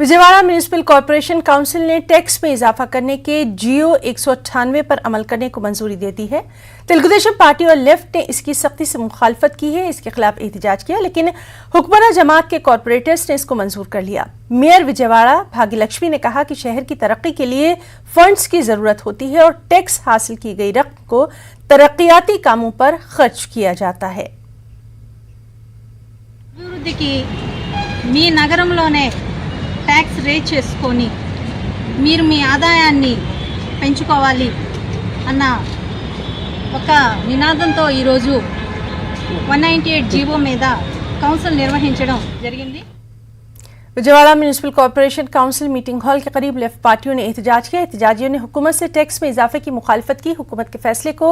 Vijayawada municipal corporation council ने tax में इजाफा करने के जियो 198 पर अमल करने को मंजूरी दे दी है। तेलुगुदेशम पार्टी और लेफ्ट ने इसकी सख्ती से मुखालफत की है, इसके खिलाफ एहतजाज किया, लेकिन हुक्मरां जमात के कॉर्पोरेटर्स ने इसको मंजूर कर लिया। मेयर विजयवाड़ा भाग्यलक्ष्मी ने कहा कि शहर की तरक्की के लिए फंड्स की जरूरत होती है और टैक्स हासिल की गई रकम को तरक्याती कामों पर खर्च किया जाता है। ట్యాక్స్ రేట్ చేసుకొని మీరు మీ ఆదాయాన్ని పెంచుకోవాలి అన్న ఒక నినాదంతో ఈరోజు 198 జీవో మీద కౌన్సిల్ నిర్వహించడం జరిగింది। Vijayawada municipal corporation council meeting hall के करीब लेफ्ट पार्टियों ने एहतजाज किया। एहतजाजियों ने हुकूमत से टैक्स में इजाफे की मुखालफत की। हुकूमत के फैसले को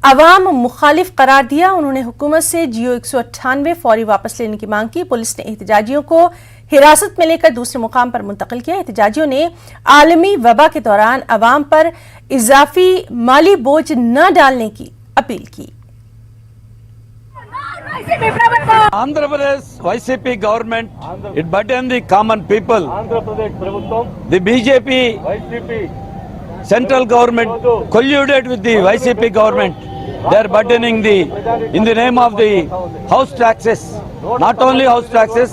अवाम मुखालिफ करार दिया। उन्होंने हुकूमत से जियो 198 फौरी वापस लेने की मांग की। पुलिस ने एहतजाजियों को हिरासत में लेकर दूसरे मुकाम पर मुंतकिल किया। एहतजाजियों ने आलमी वबा के दौरान अवाम पर इजाफी माली बोझ न डालने की अपील की। Andhra Pradesh YCP government, it burdened the common people. The BJP central government colluded with the YCP government. They are burdening in the name of the house taxes. Not only house taxes,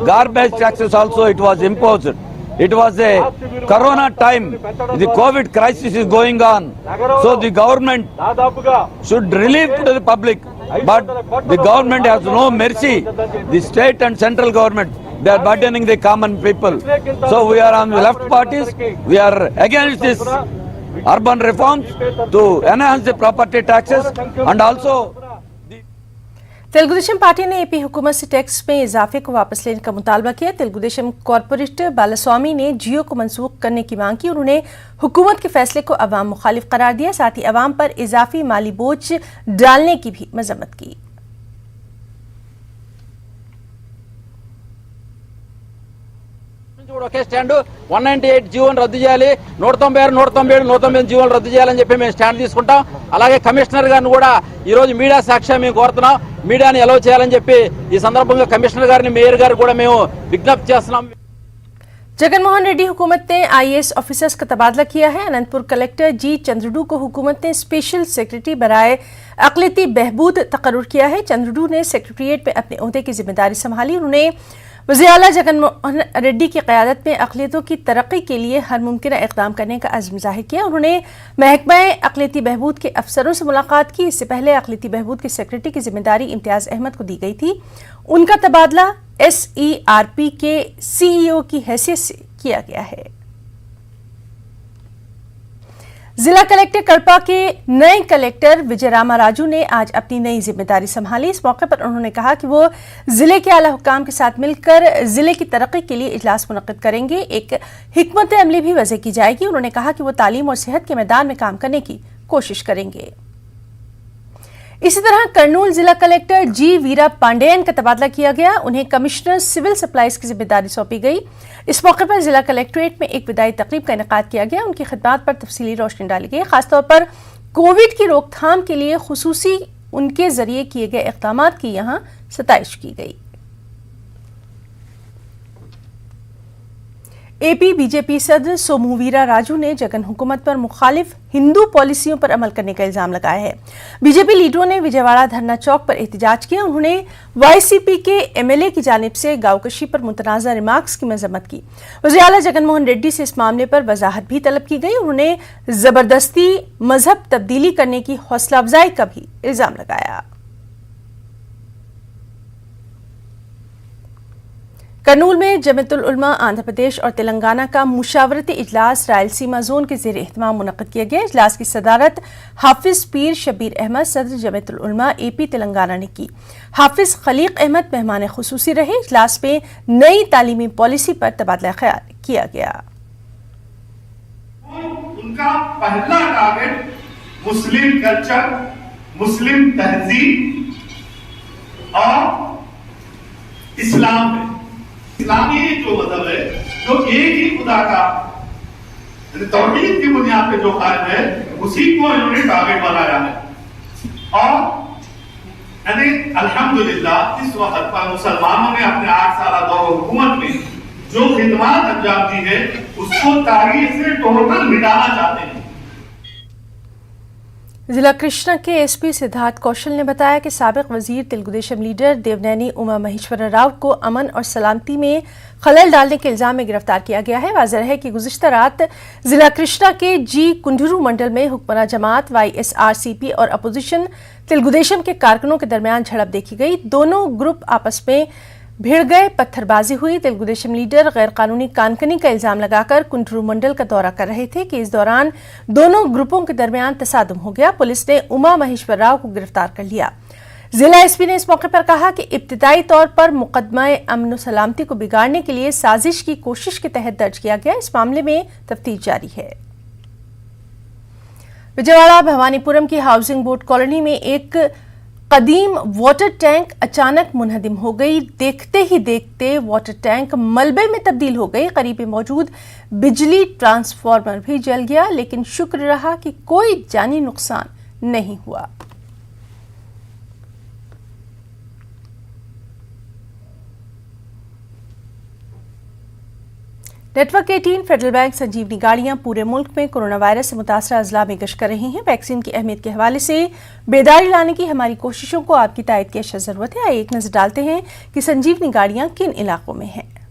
garbage taxes also it was imposed. It was a corona time. The COVID crisis is going on. So the government should relieve to the public. But the government has no mercy. The state and central government, they are burdening the common people. So we are on the left parties. We are against this urban reforms to enhance the property taxes and also Telugu Desam party ने AP हुकूमत से tax में इजाफे को वापस लेने का मुतालबा किया। तेलुगुदेशम कॉर्पोरेटर बालास्वामी ने जियो को मनसूख करने की मांग की। उन्होंने हुकूमत के फैसले को अवाम मुखालिफ करार दिया, साथ ही अवाम पर इजाफी माली बोझ डालने की भी मजम्मत की। ఒకే స్టాండ్ 198 జీవోను రద్దు చేయాలి, 196 197 199 జీవోలు రద్దు చేయాలని చెప్పి మేము స్టాండ్ తీసుకుంటాం। అలాగే కమిషనర్ గారిని కూడా ఈ రోజు మీడియా సాక్ష్యం మేము కోరుతున్నాం, మీడియాని అలౌ చేయాలని చెప్పి ఈ సందర్భంగా కమిషనర్ గారిని మేయర్ గారు కూడా మేము విజ్ఞప్తి చేస్తున్నాం। जगनमोहन रेड्डी हुकूमत ने IAS ऑफिसर्स का तबादला किया है। अनंतपुर कलेक्टर जी चंद्रडू को हुकूमत ने स्पेशल सेक्रेटरी बराए अक़लियती बहबूद तकर्रुर किया है। चंद्रडू ने सेक्रेटरीट में अपने ओहदे की जिम्मेदारी संभाली। उन्होंने वज़ीर आला जगनमोहन रेड्डी की क़यादत में अक़लियतों की तरक्की के लिए हर मुमकिन इक़दाम करने का अज़्म ज़ाहिर किया। उन्होंने महकमा अक़लियती बहबूद के अफसरों से मुलाकात की। इससे पहले अक़लियती बहबूद के सेक्रेटरी की जिम्मेदारी इम्तियाज़ अहमद को दी गई थी। उनका तबादला SERP के CEO की हैसियत से किया गया है। जिला कलेक्टर कड़पा के नए कलेक्टर विजय रामा राजू ने आज अपनी नई जिम्मेदारी संभाली। इस मौके पर उन्होंने कहा कि वो जिले के आला हुक्काम के साथ मिलकर जिले की तरक्की के लिए इजलास मुनक्किद करेंगे। एक हिकमत अमली भी वज़े की जाएगी। उन्होंने कहा कि वो तालीम और सेहत के मैदान में काम करने की कोशिश करेंगे। इसी तरह कर्नूल जिला कलेक्टर जी वीरा पांडेयन का तबादला किया गया। उन्हें कमिश्नर सिविल सप्लाईज की जिम्मेदारी सौंपी गई। इस मौके पर जिला कलेक्ट्रेट में एक विदाई तकरीब का इनेकाद किया गया। उनकी खिदमात पर तफसीली रोशनी डाली गई। खासतौर पर कोविड की रोकथाम के लिए खुसूसी उनके जरिए किए गए इक़दामात की यहाँ सताइश की गई। एपी बीजेपी सदर सोमूवीरा राजू ने जगन हुकूमत पर मुखालिफ हिंदू पॉलिसियों पर अमल करने का इल्जाम लगाया है। बीजेपी लीडरों ने विजयवाड़ा धरना चौक पर एहतजाज किया। उन्होंने YCP के MLA की जानिब से गाँवकशी पर मुतनाज़ा रिमार्क्स की मजम्मत की। वज़ीर आला जगनमोहन रेड्डी से इस मामले पर वजाहत भी तलब की गई। उन्होंने जबरदस्ती मजहब तब्दीली करने की हौसला अफजाई का भी इल्जाम लगाया। कर्नूल में जमीयतुल उलमा आंध्र प्रदेश और तेलंगाना का मुशावरती इजलास रायलसीमा जोन के ज़ेर एहतमाम मुनक़्क़िद किया गया। इजलास की सदारत हाफिज पीर शबीर अहमद सदर जमीयतुल उलमा AP तेलंगाना ने की। हाफिज खलीक अहमद मेहमान खुसूसी रहे। इजलास में नई तालीमी पॉलिसी पर तबादला ख्याल किया गया। उनका पहला टारगेट मुस्लिम कल्चर, मुस्लिम तहजीब और इस्लाम है। इस्लामी जो मजहब है, जो एक ही खुदा का तौहीद की बुनियाद पे जो कायम है, उसी को इन्होंने टारगेट बनाया है। और यानी अल्हम्दुलिल्लाह इस वक्त पर मुसलमानों ने अपने 8 साल दौर हुकूमत में जो खिदमत अंजाम दी है उसको तारीख से टोटल मिटाना चाहते हैं। जिला कृष्णा के एसपी सिद्धार्थ कौशल ने बताया कि साबिक वजीर तेलुगुदेशम लीडर देवनैनी उमा महेश्वर राव को अमन और सलामती में खलल डालने के इल्जाम में गिरफ्तार किया गया है। वाज़ेह है कि गुज़िश्ता रात जिला कृष्णा के जी कुंडुरु मंडल में हुक्मरान जमात YSRCP और अपोजिशन तेलुगुदेशम के कारकुनों के दरमियान झड़प देखी गई। दोनों ग्रुप आपस में भिड़ गए, पत्थरबाजी हुई। तेलुगुदेशम लीडर गैर कानूनी कानकनी का इल्जाम लगाकर कुंडुरु मंडल का दौरा कर रहे थे कि इस दौरान दोनों ग्रुपों के दरमियान तसादुम हो गया। पुलिस ने उमा महेश्वर राव को गिरफ्तार कर लिया। जिला एसपी ने इस मौके पर कहा कि इब्तिदाई तौर पर मुकदमा अमन और सलामती को बिगाड़ने के लिए साजिश की कोशिश के तहत दर्ज किया गया। इस मामले में तफ्तीश जारी है। विजयवाड़ा भवानीपुरम की हाउसिंग बोर्ड कॉलोनी में एक कदीम वाटर टैंक अचानक मुनहदिम हो गई। देखते ही देखते वाटर टैंक मलबे में तब्दील हो गई। करीब मौजूद बिजली ट्रांसफार्मर भी जल गया, लेकिन शुक्र रहा कि कोई जानी नुकसान नहीं हुआ। नेटवर्क 18 फेडरल बैंक संजीवनी गाड़ियां पूरे मुल्क में कोरोना वायरस से मुतासरा अजला में गश्त कर रही हैं। वैक्सीन की अहमियत के हवाले से बेदारी लाने की हमारी कोशिशों को आपकी तायद की अशद जरूरत है। आइए एक नजर डालते हैं कि संजीवनी गाड़ियां किन इलाकों में हैं।